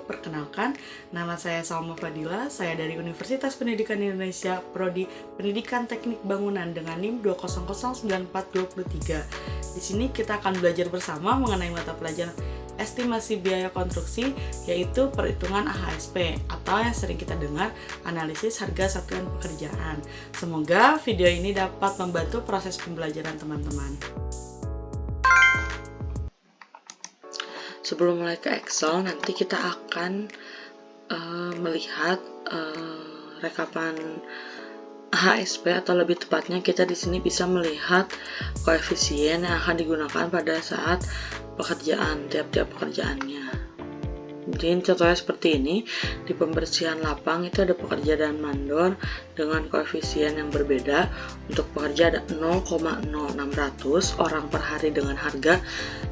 Perkenalkan, nama saya Salma Fadila, saya dari Universitas Pendidikan Indonesia, Prodi Pendidikan Teknik Bangunan dengan NIM 2009423. Di sini kita akan belajar bersama mengenai mata pelajaran estimasi biaya konstruksi, yaitu perhitungan AHSP atau yang sering kita dengar analisis harga satuan pekerjaan. Semoga video ini dapat membantu proses pembelajaran teman-teman. Sebelum mulai ke Excel, nanti kita akan melihat rekapan AHSP, atau lebih tepatnya kita di sini bisa melihat koefisien yang akan digunakan pada saat pekerjaan, tiap-tiap pekerjaannya. Jadi contohnya seperti ini, di pembersihan lapang itu ada pekerja dan mandor dengan koefisien yang berbeda. Untuk pekerja ada 0,0600 orang per hari dengan harga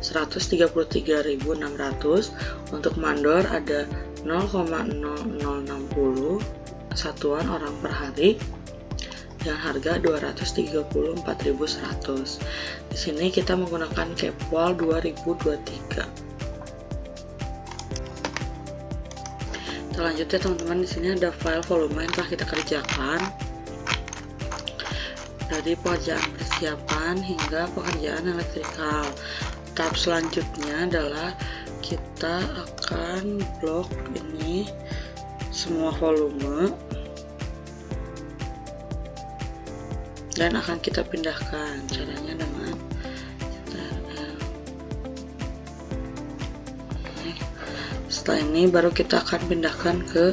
133.600. Untuk mandor ada 0,0060 satuan orang per hari dengan harga 234.100. Di sini kita menggunakan Capwall 2023. Kita lanjut ya teman-teman. Di sini ada file volume yang telah kita kerjakan dari pekerjaan persiapan hingga pekerjaan elektrikal. Tahap selanjutnya adalah kita akan blok ini semua volume dan akan kita pindahkan. Caranya dengan setelah ini baru kita akan pindahkan ke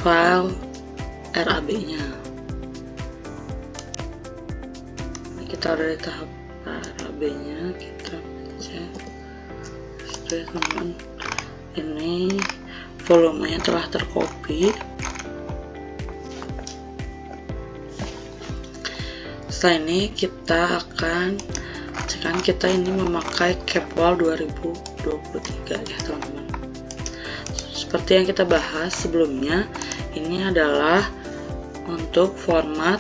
file RAB nya. Kita udah di tahap RAB nya, kita cek teman-teman, ini volumenya telah tercopy. Setelah ini kita akan cekan, kita ini memakai Capwall 2023 ya teman-teman. Seperti yang kita bahas sebelumnya, ini adalah untuk format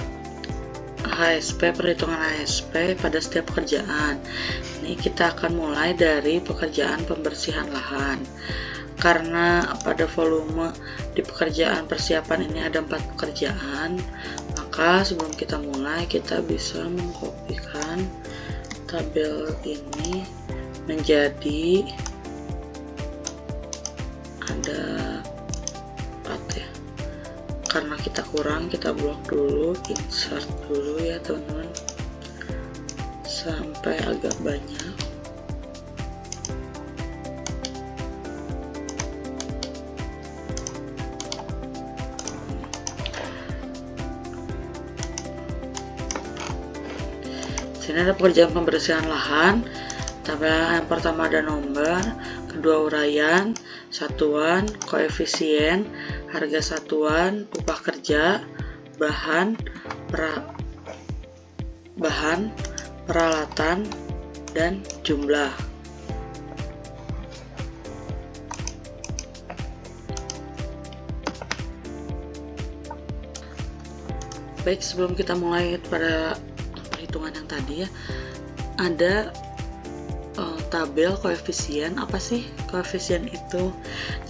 AHSP, perhitungan AHSP pada setiap pekerjaan. Ini kita akan mulai dari pekerjaan pembersihan lahan. Karena pada volume di pekerjaan persiapan ini ada 4 pekerjaan, maka sebelum kita mulai kita bisa mengkopikan tabel ini menjadi ada 4 ya. Karena kita kurang, kita blok dulu, insert dulu ya teman-teman sampai agak banyak. Sini ada pekerjaan pembersihan lahan. Tabel yang pertama ada nomor, kedua uraian, satuan, koefisien, harga satuan, upah kerja, bahan, peralatan, dan jumlah. Baik, sebelum kita mulai pada perhitungan yang tadi ya, ada tabel koefisien. Apa sih koefisien itu?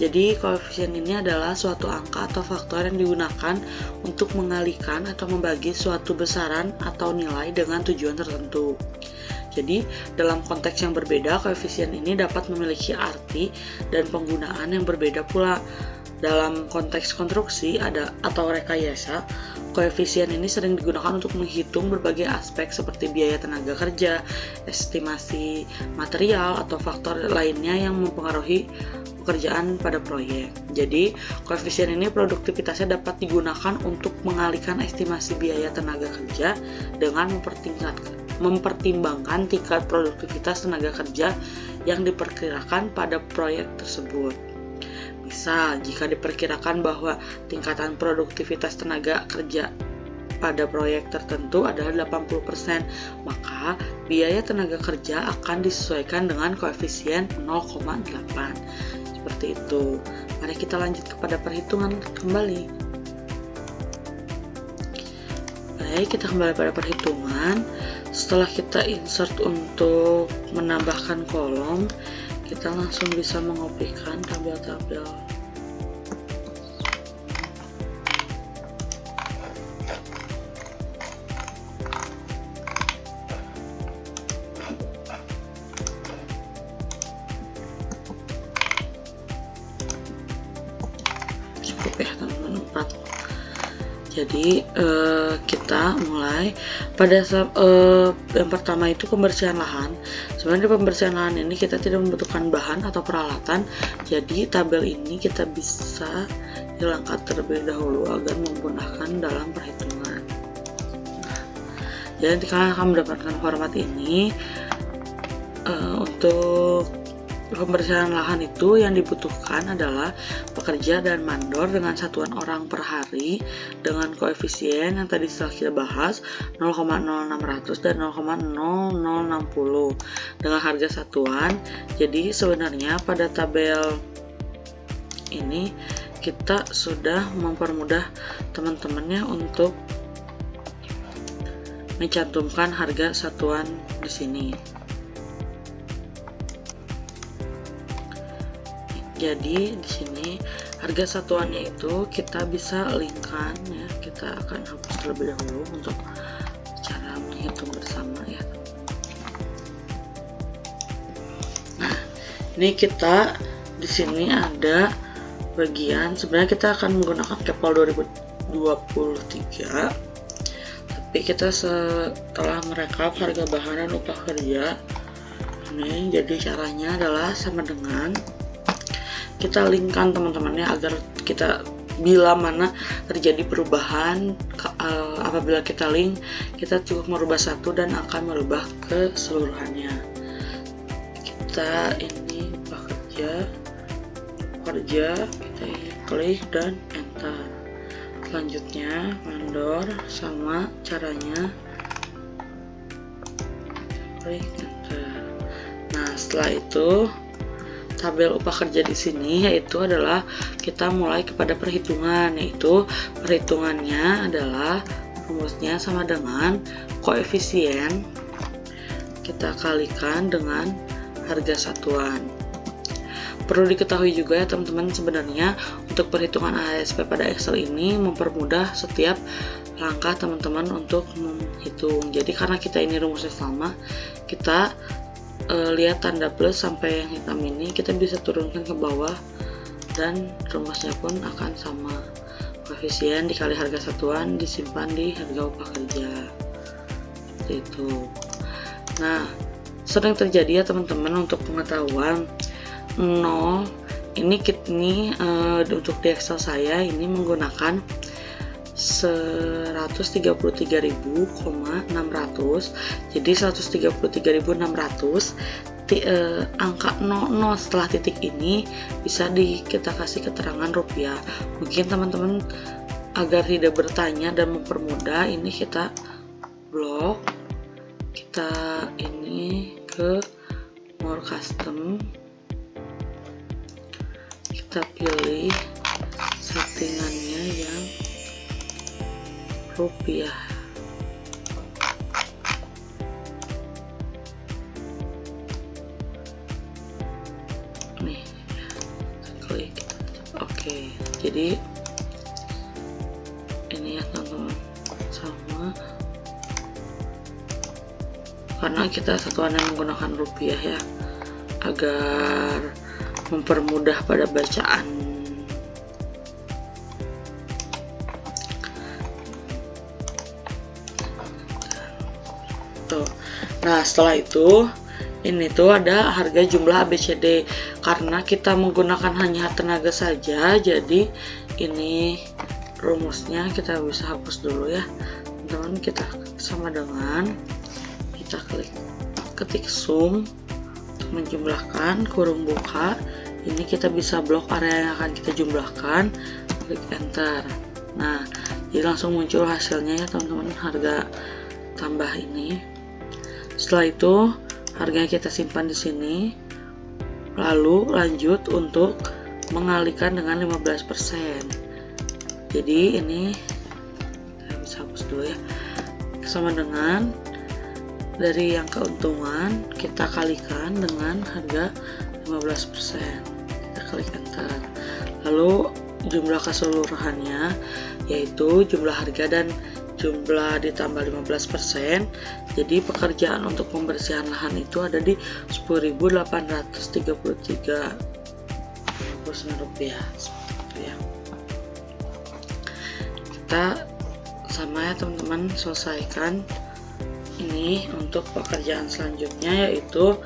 Jadi koefisien ini adalah suatu angka atau faktor yang digunakan untuk mengalihkan atau membagi suatu besaran atau nilai dengan tujuan tertentu. Jadi dalam konteks yang berbeda, koefisien ini dapat memiliki arti dan penggunaan yang berbeda pula. Dalam konteks konstruksi atau rekayasa, koefisien ini sering digunakan untuk menghitung berbagai aspek seperti biaya tenaga kerja, estimasi material, atau faktor lainnya yang mempengaruhi pekerjaan pada proyek. Jadi, koefisien ini produktivitasnya dapat digunakan untuk mengalihkan estimasi biaya tenaga kerja dengan mempertimbangkan tingkat produktivitas tenaga kerja yang diperkirakan pada proyek tersebut. Misal, jika diperkirakan bahwa tingkatan produktivitas tenaga kerja pada proyek tertentu adalah 80%, maka biaya tenaga kerja akan disesuaikan dengan koefisien 0,8. Seperti itu. Mari kita lanjut kepada perhitungan kembali. Baik, kita kembali pada perhitungan. Setelah kita insert untuk menambahkan kolom, kita langsung bisa mengopikan tabel-tabel. Cukup ya teman-teman, 4. Jadi kita mulai pada yang pertama itu pembersihan lahan. Sebenarnya di pembersihan lahan ini kita tidak membutuhkan bahan atau peralatan, jadi tabel ini kita bisa hilangkan terlebih dahulu agar menggunakan dalam perhitungan. Jadi kalian akan mendapatkan format ini. Untuk pembersihan lahan itu yang dibutuhkan adalah pekerja dan mandor dengan satuan orang per hari dengan koefisien yang tadi setelah kita bahas 0,0600 dan 0,0060 dengan harga satuan. Jadi sebenarnya pada tabel ini kita sudah mempermudah teman-temannya untuk mencantumkan harga satuan di sini. Jadi di sini harga satuannya itu kita bisa linkkan ya. Kita akan hapus terlebih dahulu untuk cara menghitung bersama ya. Nah, ini kita di sini ada bagian, sebenarnya kita akan menggunakan Kepal 2023. Tapi kita setelah merekap harga bahan dan upah kerja ini, jadi caranya adalah sama dengan kita linkkan teman-temannya agar kita bila mana terjadi perubahan, apabila kita link kita cukup merubah satu dan akan merubah keseluruhannya. Kita ini kerja kita klik dan enter. Selanjutnya mandor, sama caranya klik enter. Nah setelah itu tabel upah kerja di sini yaitu adalah kita mulai kepada perhitungan, yaitu perhitungannya adalah rumusnya sama dengan koefisien kita kalikan dengan harga satuan. Perlu diketahui juga ya teman-teman, sebenarnya untuk perhitungan ASP pada Excel ini mempermudah setiap langkah teman-teman untuk menghitung. Jadi karena kita ini rumusnya sama, kita lihat tanda plus sampai yang hitam ini kita bisa turunkan ke bawah dan rumusnya pun akan sama. Koefisien dikali harga satuan disimpan di harga upah kerja, seperti itu. Nah sering terjadi ya teman-teman, untuk pengetahuan 0 ini untuk di Excel saya ini menggunakan 133.600. Jadi 133.600 angka 00 setelah titik ini bisa kita kasih keterangan rupiah. Mungkin teman-teman agar tidak bertanya dan mempermudah, ini kita blok, kita ini ke more custom, kita pilih settingannya yang rupiah. Nih, klik. Oke, jadi ini ya teman-teman, sama karena kita satuannya menggunakan rupiah ya, agar mempermudah pada bacaan. Nah setelah itu ini tuh ada harga jumlah ABCD. Karena kita menggunakan hanya tenaga saja, jadi ini rumusnya kita bisa hapus dulu ya teman-teman. Kita sama dengan kita ketik sum untuk menjumlahkan, kurung buka, ini kita bisa blok area yang akan kita jumlahkan, klik enter. Nah jadi langsung muncul hasilnya ya teman-teman, harga tambah ini. Setelah itu harganya kita simpan di sini, lalu lanjut untuk mengalihkan dengan 15%. Jadi ini kita bisa hapus dulu ya, sama dengan dari yang keuntungan kita kalikan dengan harga 15%. 15%. Kita klik enter. Lalu jumlah keseluruhannya yaitu jumlah harga dan jumlah ditambah 15%. Jadi pekerjaan untuk pembersihan lahan itu ada di 10.833,99 rupiah. Seperti itu ya. Kita sama ya teman-teman, selesaikan ini untuk pekerjaan selanjutnya, yaitu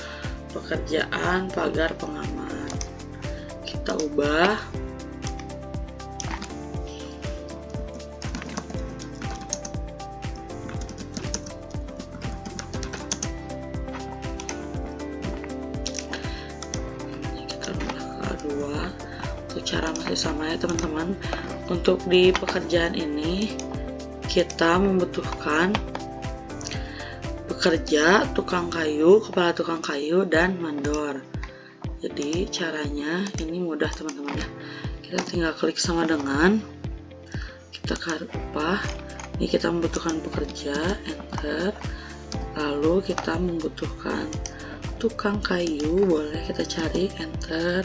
pekerjaan pagar pengaman. Kita ubah kedua. Untuk cara masih sama ya teman-teman. Untuk di pekerjaan ini kita membutuhkan pekerja, tukang kayu, kepala tukang kayu, dan mandor. Jadi caranya ini mudah teman-teman ya. Kita tinggal klik sama dengan, kita ke upah. Ini kita membutuhkan pekerja, enter. Lalu kita membutuhkan tukang kayu, boleh kita cari, enter.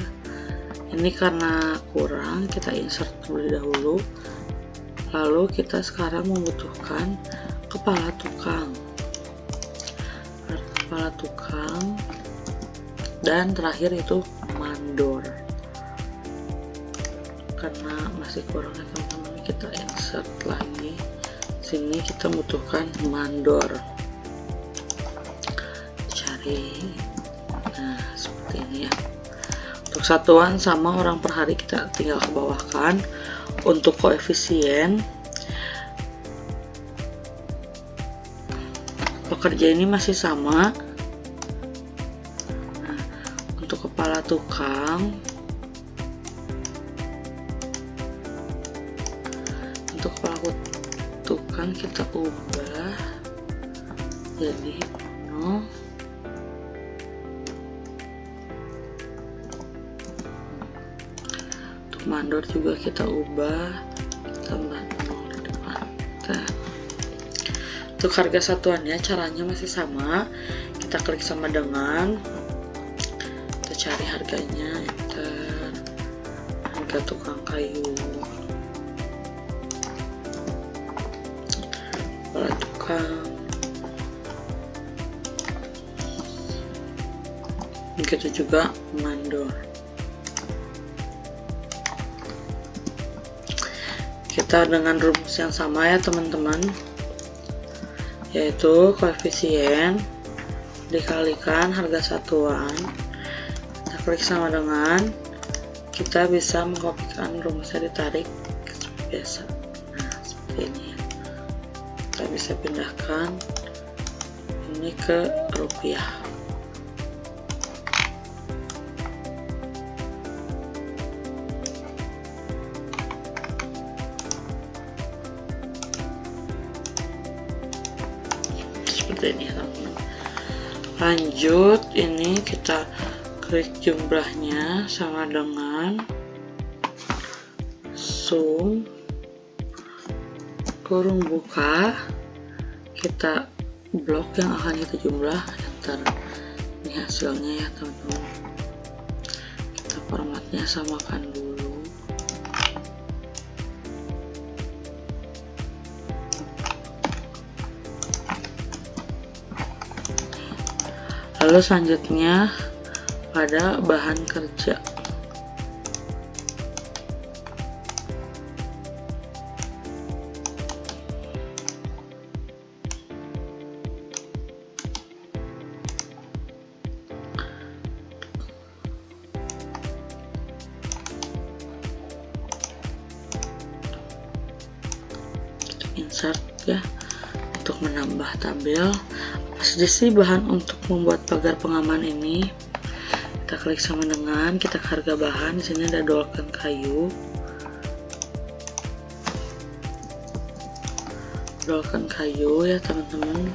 Ini karena kurang, kita insert terlebih dahulu. Lalu kita sekarang membutuhkan kepala tukang, dan terakhir itu mandor. Karena masih kurang ya teman-teman, kita insert lagi. Sini kita membutuhkan mandor. Cari. Nah, seperti ini ya. Untuk satuan sama orang per hari kita tinggal ke bawahkan. Untuk koefisien pekerja ini masih sama. Nah, untuk kepala tukang, kita ubah jadi 0. Mandor juga kita ubah, tambah 0 di depan. Untuk harga satuannya caranya masih sama. Kita klik sama dengan, kita cari harganya, enter. Harga tukang kayu, kepala tukang, begitu juga mandor. Kita dengan rumus yang sama ya teman-teman, yaitu koefisien dikalikan harga satuan. Kita klik sama dengan, kita bisa mengkopikan rumusnya, ditarik seperti biasa. Nah, seperti ini ya. Kita bisa pindahkan ini ke rupiah. Ini teman-teman. Lanjut, ini kita klik jumlahnya sama dengan sum kurung buka, kita blok yang akan kita jumlah, enter. Ini hasilnya ya teman-teman. Kita formatnya samakan dulu. Lalu selanjutnya pada bahan kerja. Insert ya, untuk menambah tabel. Sisi bahan untuk membuat pagar pengaman ini, kita klik sama dengan, kita ke harga bahan. Di sini ada dolken kayu, ya teman-teman.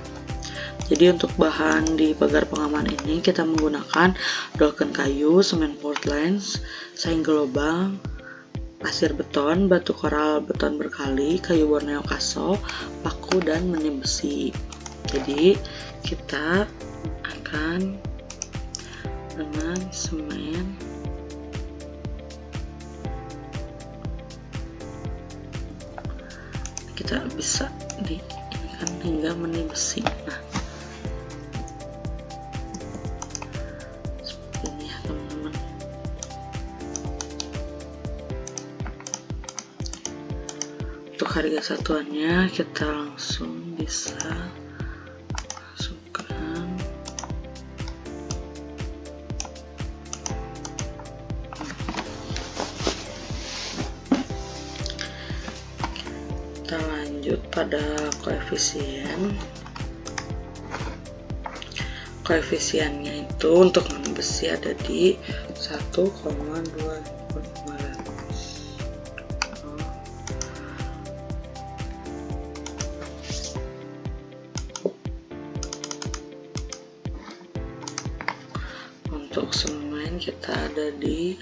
Jadi untuk bahan di pagar pengaman ini kita menggunakan dolken kayu, semen Portland, saing gelobang, pasir beton, batu koral beton berkali, kayu Borneo kaso, paku, dan meni besi. Jadi kita akan dengan semen. Kita bisa kan hingga meni besi. Nah, seperti ini ya teman-teman. Untuk harga satuannya kita langsung bisa masukkan. Kita lanjut pada koefisien. Koefisiennya itu untuk meni besi ada di 1,2500. Untuk semen kita ada di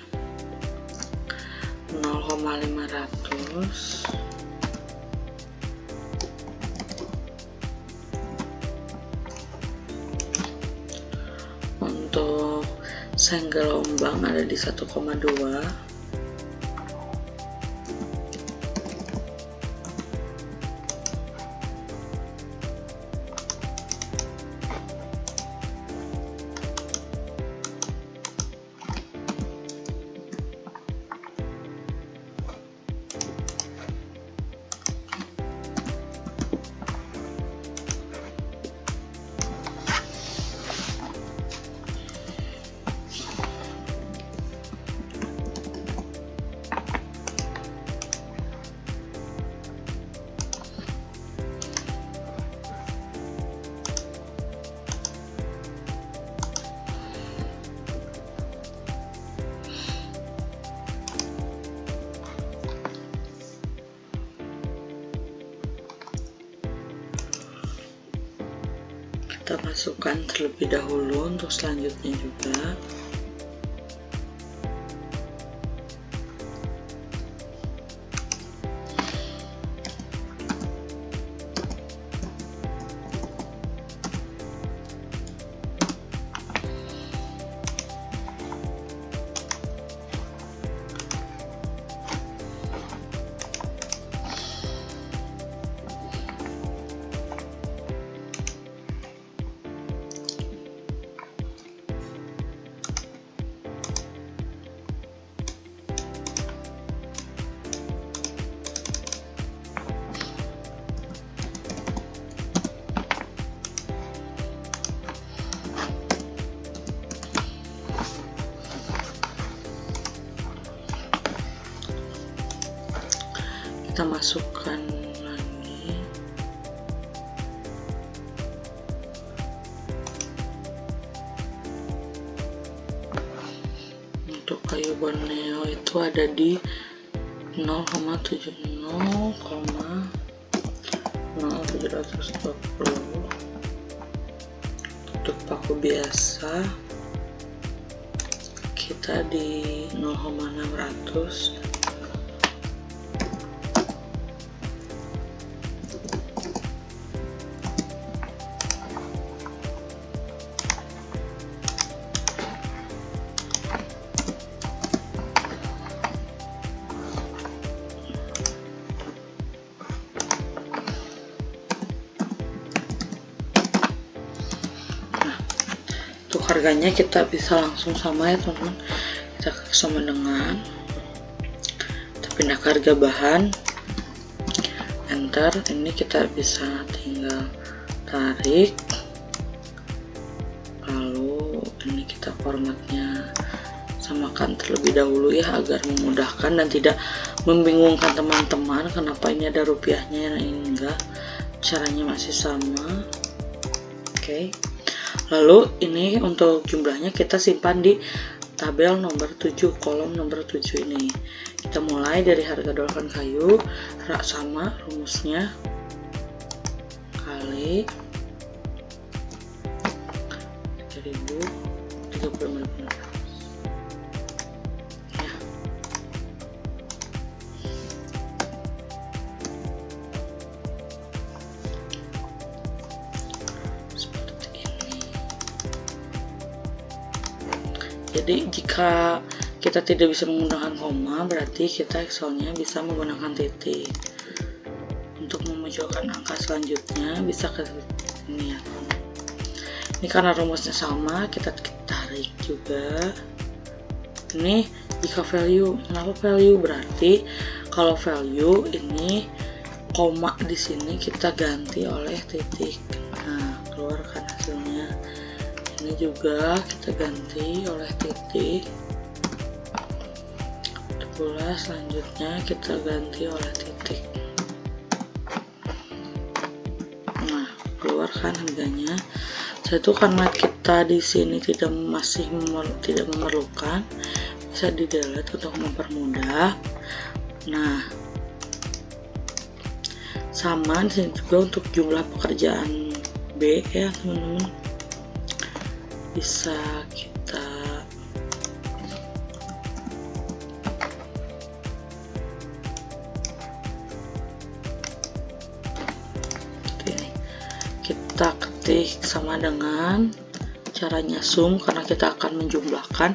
0,500. Untuk senggelombang ada di 1,2. Kita masukkan terlebih dahulu untuk selanjutnya juga. Kita masukkan lagi. Untuk kayu borneo itu ada di 0,720. Untuk paku biasa kita di 0,600. Untuk harganya kita bisa langsung sama ya teman-teman, kita sama dengan kita pindah ke harga bahan, enter. Ini kita bisa tinggal tarik, lalu ini kita formatnya samakan terlebih dahulu ya, agar memudahkan dan tidak membingungkan teman-teman kenapa ini ada rupiahnya, ini enggak, caranya masih sama. Oke. Lalu ini untuk jumlahnya kita simpan di tabel nomor 7, kolom nomor 7 ini. Kita mulai dari harga dolakan kayu, sama rumusnya kali 3035. Ya. Seperti ini. Jadi jika kita tidak bisa menggunakan koma, berarti kita Excel-nya bisa menggunakan titik. Untuk memunculkan angka selanjutnya bisa ke sini ya. Ini karena rumusnya sama, kita tarik juga. Ini jika value, kenapa value? Berarti kalau value ini koma di sini kita ganti oleh titik. Nah, keluarkan hasilnya. Ini juga kita ganti oleh titik. Pula selanjutnya kita ganti oleh titik. Nah, keluarkan harganya. Satu karena kita di sini tidak memerlukan, bisa di delete untuk mempermudah. Nah, sama di sini juga untuk jumlah pekerjaan B ya teman-teman. Bisa kita ketik sama dengan caranya sum, karena kita akan menjumlahkan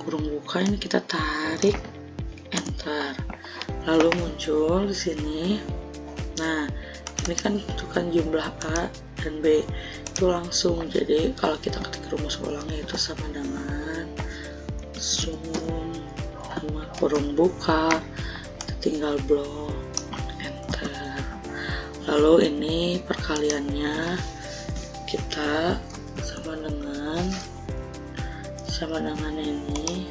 kurung buka, ini kita tarik enter, lalu muncul di sini. Nah, ini kan tentukan jumlah A dan B itu langsung, jadi kalau kita ketik rumus ulangnya itu sama dengan sum sama kurung buka, kita tinggal blok enter, lalu ini perkaliannya kita sama dengan ini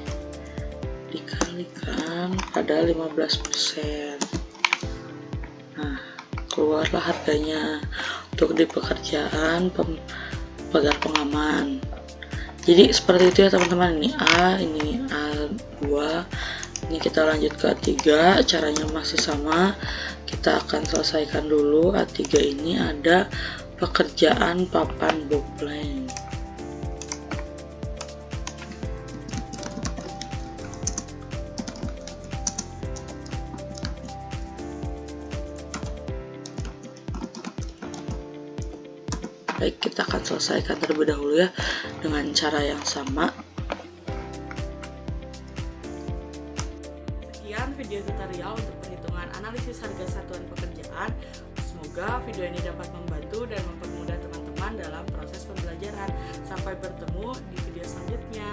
dikalikan pada 15%. Nah, keluarlah harganya untuk di pekerjaan pagar pengaman. Jadi seperti itu ya teman-teman. Ini A, ini A2, ini kita lanjut ke A3. Caranya masih sama, kita akan selesaikan dulu. A3 ini ada pekerjaan papan booklet. Baik, kita akan selesaikan terlebih dahulu ya dengan cara yang sama. Sekian video tutorial untuk perhitungan analisis harga satuan pekerjaan. Semoga video ini dapat membantu dan mempermudah teman-teman dalam proses pembelajaran. Sampai bertemu di video selanjutnya.